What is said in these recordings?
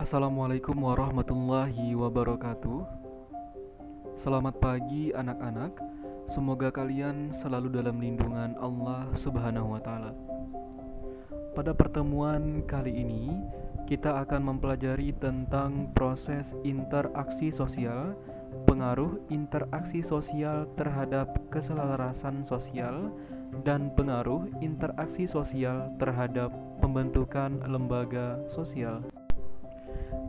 Assalamualaikum warahmatullahi wabarakatuh. Selamat pagi anak-anak. Semoga kalian selalu dalam lindungan Allah Subhanahu wa taala. Pada pertemuan kali ini, kita akan mempelajari tentang proses interaksi sosial, pengaruh interaksi sosial terhadap keselarasan sosial, dan pengaruh interaksi sosial terhadap pembentukan lembaga sosial.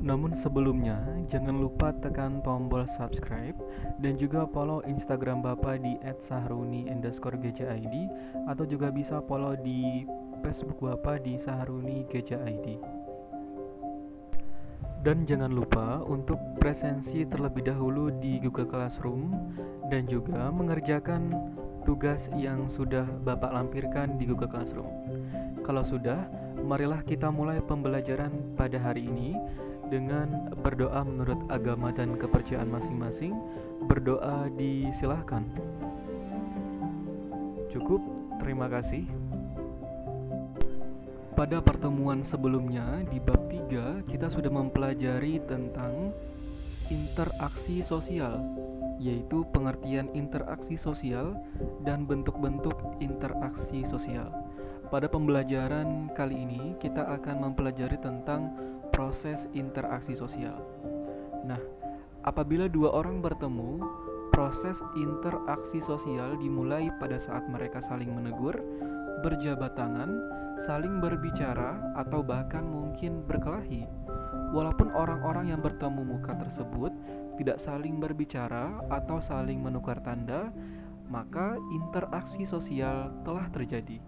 Namun sebelumnya, jangan lupa tekan tombol subscribe dan juga follow Instagram Bapak di @sahruni_gjaid atau juga bisa follow di Facebook Bapak di sahruni_gjaid. Dan jangan lupa untuk presensi terlebih dahulu di Google Classroom dan juga mengerjakan tugas yang sudah Bapak lampirkan di Google Classroom. Kalau sudah, marilah kita mulai pembelajaran pada hari ini dengan berdoa menurut agama dan kepercayaan masing-masing. Berdoa disilahkan. Cukup, terima kasih. Pada pertemuan sebelumnya di bab 3 kita sudah mempelajari tentang interaksi sosial, yaitu pengertian interaksi sosial dan bentuk-bentuk interaksi sosial. Pada pembelajaran kali ini kita akan mempelajari tentang proses interaksi sosial. Nah, apabila dua orang bertemu, proses interaksi sosial dimulai pada saat mereka saling menegur, berjabat tangan, saling berbicara, atau bahkan mungkin berkelahi. Walaupun orang-orang yang bertemu muka tersebut tidak saling berbicara atau saling menukar tanda, maka interaksi sosial telah terjadi.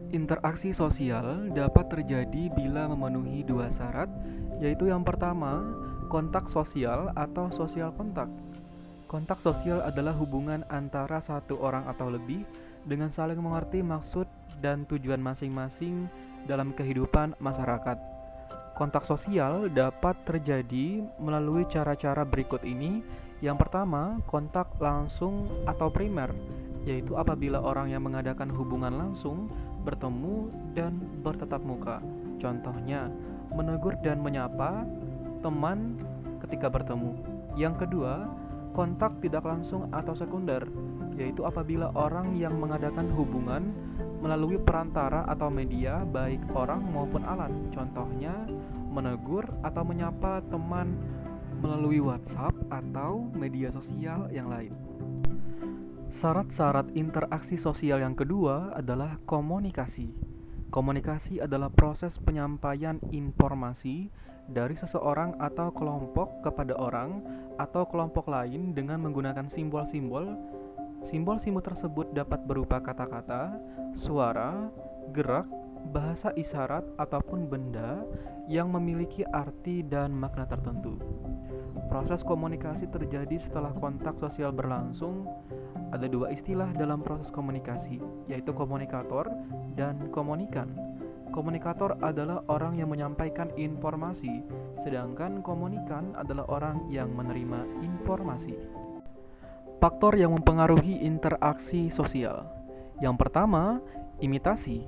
Interaksi sosial dapat terjadi bila memenuhi dua syarat, yaitu yang pertama, kontak sosial atau sosial kontak. Kontak sosial adalah hubungan antara satu orang atau lebih dengan saling mengerti maksud dan tujuan masing-masing dalam kehidupan masyarakat. Kontak sosial dapat terjadi melalui cara-cara berikut ini. Yang pertama, kontak langsung atau primer, yaitu apabila orang yang mengadakan hubungan langsung bertemu dan bertatap muka. Contohnya, menegur dan menyapa teman ketika bertemu. Yang kedua, kontak tidak langsung atau sekunder, yaitu apabila orang yang mengadakan hubungan melalui perantara atau media, baik orang maupun alat. Contohnya, menegur atau menyapa teman melalui WhatsApp atau media sosial yang lain. Syarat-syarat interaksi sosial yang kedua adalah komunikasi. Komunikasi adalah proses penyampaian informasi dari seseorang atau kelompok kepada orang atau kelompok lain dengan menggunakan simbol-simbol. Simbol-simbol tersebut dapat berupa kata-kata, suara, gerak, bahasa isyarat, ataupun benda yang memiliki arti dan makna tertentu. Proses komunikasi terjadi setelah kontak sosial berlangsung. Ada dua istilah dalam proses komunikasi, yaitu komunikator dan komunikan. Komunikator adalah orang yang menyampaikan informasi, sedangkan komunikan adalah orang yang menerima informasi. Faktor yang mempengaruhi interaksi sosial. Yang pertama, imitasi.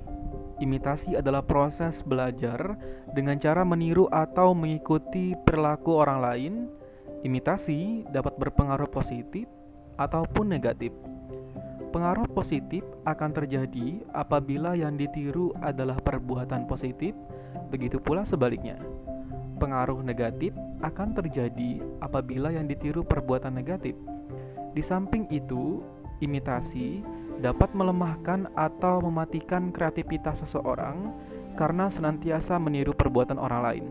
Imitasi adalah proses belajar dengan cara meniru atau mengikuti perilaku orang lain. Imitasi dapat berpengaruh positif ataupun negatif. Pengaruh positif akan terjadi apabila yang ditiru adalah perbuatan positif, begitu pula sebaliknya. Pengaruh negatif akan terjadi apabila yang ditiru perbuatan negatif. Di samping itu, imitasi dapat melemahkan atau mematikan kreativitas seseorang karena senantiasa meniru perbuatan orang lain.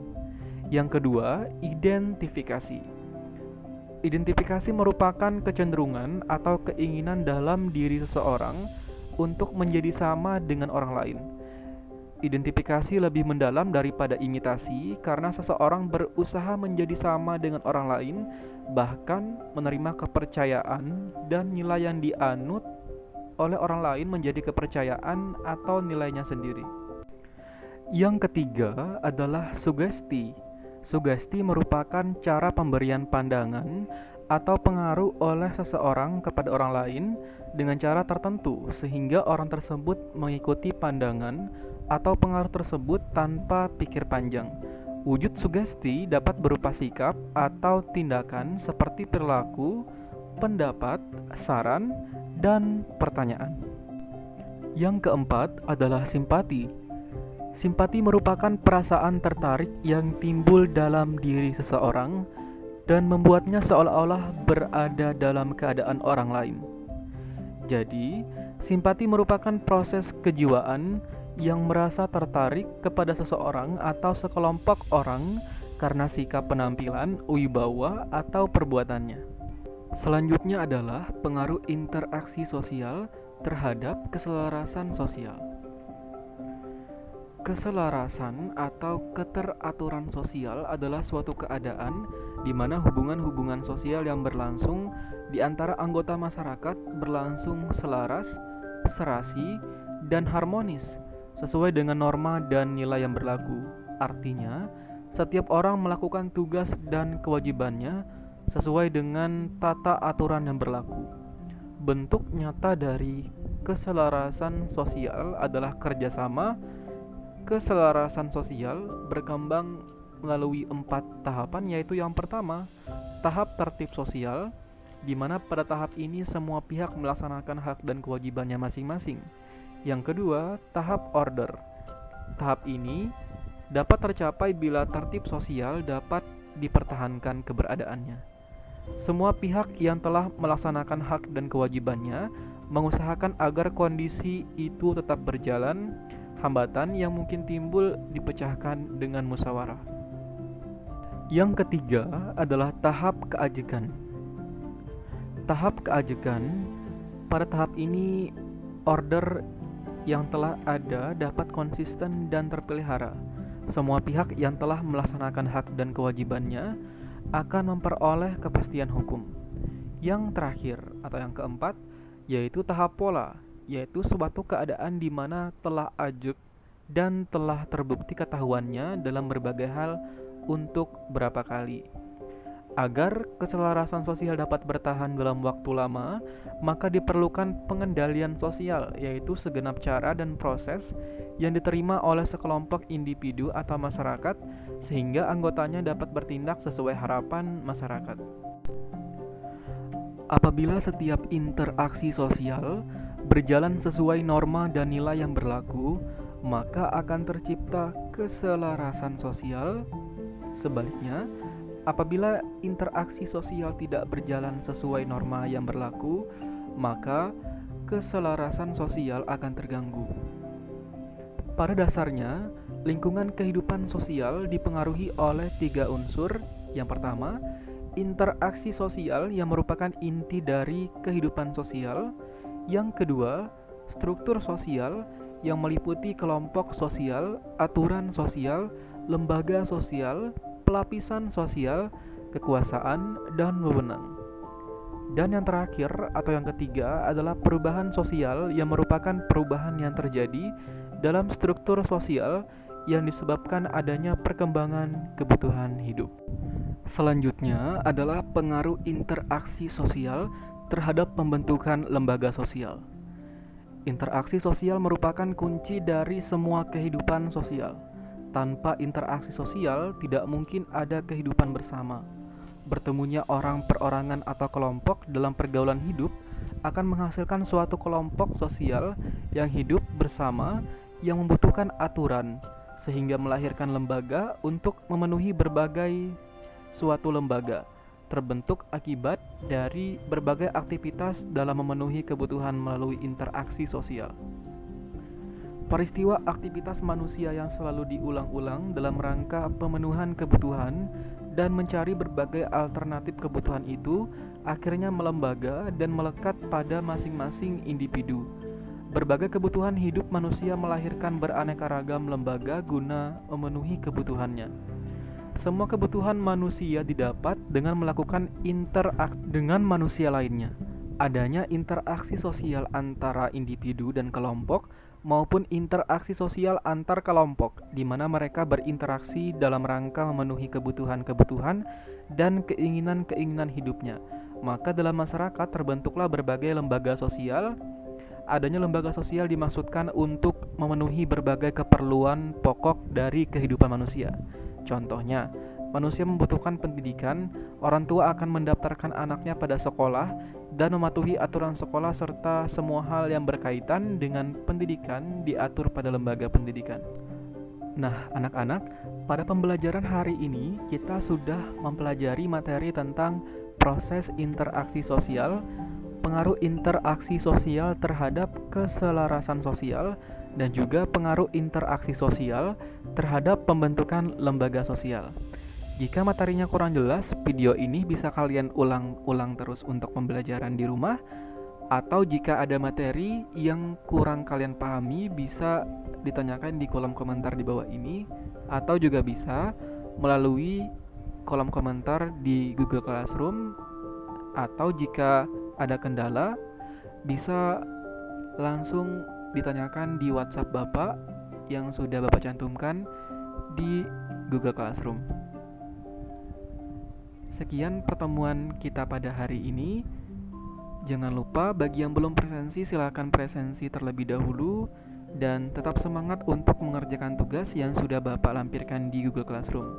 Yang kedua, identifikasi. Identifikasi merupakan kecenderungan atau keinginan dalam diri seseorang untuk menjadi sama dengan orang lain. Identifikasi lebih mendalam daripada imitasi karena seseorang berusaha menjadi sama dengan orang lain, bahkan menerima kepercayaan dan nilai yang dianut oleh orang lain menjadi kepercayaan atau nilainya sendiri. Yang ketiga adalah sugesti. Sugesti merupakan cara pemberian pandangan atau pengaruh oleh seseorang kepada orang lain dengan cara tertentu sehingga orang tersebut mengikuti pandangan atau pengaruh tersebut tanpa pikir panjang. Wujud sugesti dapat berupa sikap atau tindakan seperti perilaku, pendapat, saran, dan pertanyaan. Yang keempat adalah simpati. Simpati merupakan perasaan tertarik yang timbul dalam diri seseorang dan membuatnya seolah-olah berada dalam keadaan orang lain. Jadi, simpati merupakan proses kejiwaan yang merasa tertarik kepada seseorang atau sekelompok orang karena sikap penampilan, wibawa, atau perbuatannya. Selanjutnya adalah pengaruh interaksi sosial terhadap keselarasan sosial. Keselarasan atau keteraturan sosial adalah suatu keadaan di mana hubungan-hubungan sosial yang berlangsung di antara anggota masyarakat berlangsung selaras, serasi, dan harmonis sesuai dengan norma dan nilai yang berlaku. Artinya, setiap orang melakukan tugas dan kewajibannya sesuai dengan tata aturan yang berlaku. Bentuk nyata dari keselarasan sosial adalah kerjasama. Keselarasan sosial berkembang melalui 4 tahapan, yaitu yang pertama, tahap tertib sosial, di mana pada tahap ini semua pihak melaksanakan hak dan kewajibannya masing-masing. Yang kedua, tahap order. Tahap ini dapat tercapai bila tertib sosial dapat dipertahankan keberadaannya. Semua pihak yang telah melaksanakan hak dan kewajibannya mengusahakan agar kondisi itu tetap berjalan. Hambatan yang mungkin timbul dipecahkan dengan musyawarah. Yang ketiga adalah tahap keajekan. Tahap keajekan, pada tahap ini order yang telah ada dapat konsisten dan terpelihara. Semua pihak yang telah melaksanakan hak dan kewajibannya akan memperoleh kepastian hukum. Yang terakhir atau yang keempat yaitu tahap pola, yaitu suatu keadaan di mana telah ajeg dan telah terbukti ketahuannya dalam berbagai hal untuk berapa kali. Agar keselarasan sosial dapat bertahan dalam waktu lama, maka diperlukan pengendalian sosial, yaitu segenap cara dan proses yang diterima oleh sekelompok individu atau masyarakat sehingga anggotanya dapat bertindak sesuai harapan masyarakat. Apabila setiap interaksi sosial berjalan sesuai norma dan nilai yang berlaku, maka akan tercipta keselarasan sosial. Sebaliknya, apabila interaksi sosial tidak berjalan sesuai norma yang berlaku, maka keselarasan sosial akan terganggu. Pada dasarnya, lingkungan kehidupan sosial dipengaruhi oleh 3 unsur. Yang pertama, interaksi sosial yang merupakan inti dari kehidupan sosial. Yang kedua, struktur sosial yang meliputi kelompok sosial, aturan sosial, lembaga sosial, pelapisan sosial, kekuasaan, dan wewenang. Dan yang terakhir atau yang ketiga adalah perubahan sosial yang merupakan perubahan yang terjadi dalam struktur sosial yang disebabkan adanya perkembangan kebutuhan hidup. Selanjutnya adalah pengaruh interaksi sosial terhadap pembentukan lembaga sosial. Interaksi sosial merupakan kunci dari semua kehidupan sosial. Tanpa interaksi sosial, tidak mungkin ada kehidupan bersama. Bertemunya orang perorangan atau kelompok dalam pergaulan hidup akan menghasilkan suatu kelompok sosial yang hidup bersama yang membutuhkan aturan, sehingga melahirkan lembaga untuk memenuhi berbagai suatu lembaga. Terbentuk akibat dari berbagai aktivitas dalam memenuhi kebutuhan melalui interaksi sosial. Peristiwa aktivitas manusia yang selalu diulang-ulang dalam rangka pemenuhan kebutuhan dan mencari berbagai alternatif kebutuhan itu akhirnya melembaga dan melekat pada masing-masing individu. Berbagai kebutuhan hidup manusia melahirkan beraneka ragam lembaga guna memenuhi kebutuhannya. Semua kebutuhan manusia didapat dengan melakukan interaksi dengan manusia lainnya. Adanya interaksi sosial antara individu dan kelompok maupun interaksi sosial antar kelompok di mana mereka berinteraksi dalam rangka memenuhi kebutuhan-kebutuhan dan keinginan-keinginan hidupnya. Maka dalam masyarakat terbentuklah berbagai lembaga sosial. Adanya lembaga sosial dimaksudkan untuk memenuhi berbagai keperluan pokok dari kehidupan manusia. Contohnya, manusia membutuhkan pendidikan, orang tua akan mendaftarkan anaknya pada sekolah dan mematuhi aturan sekolah serta semua hal yang berkaitan dengan pendidikan diatur pada lembaga pendidikan. Nah, anak-anak, pada pembelajaran hari ini kita sudah mempelajari materi tentang proses interaksi sosial, pengaruh interaksi sosial terhadap keselarasan sosial, dan juga pengaruh interaksi sosial terhadap pembentukan lembaga sosial. Jika materinya kurang jelas, video ini bisa kalian ulang-ulang terus untuk pembelajaran di rumah, atau jika ada materi yang kurang kalian pahami bisa ditanyakan di kolom komentar di bawah ini, atau juga bisa melalui kolom komentar di Google Classroom, atau jika ada kendala bisa langsung ditanyakan di WhatsApp Bapak yang sudah Bapak cantumkan di Google Classroom. Sekian pertemuan kita pada hari ini. Jangan lupa bagi yang belum presensi silakan presensi terlebih dahulu dan tetap semangat untuk mengerjakan tugas yang sudah Bapak lampirkan di Google Classroom.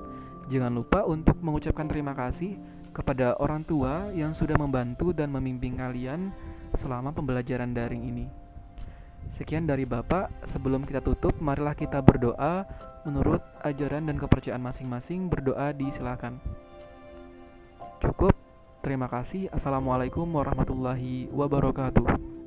Jangan lupa untuk mengucapkan terima kasih kepada orang tua yang sudah membantu dan membimbing kalian selama pembelajaran daring ini. Sekian dari Bapak, sebelum kita tutup, marilah kita berdoa menurut ajaran dan kepercayaan masing-masing. Berdoa disilakan. Cukup. Terima kasih. Assalamualaikum warahmatullahi wabarakatuh.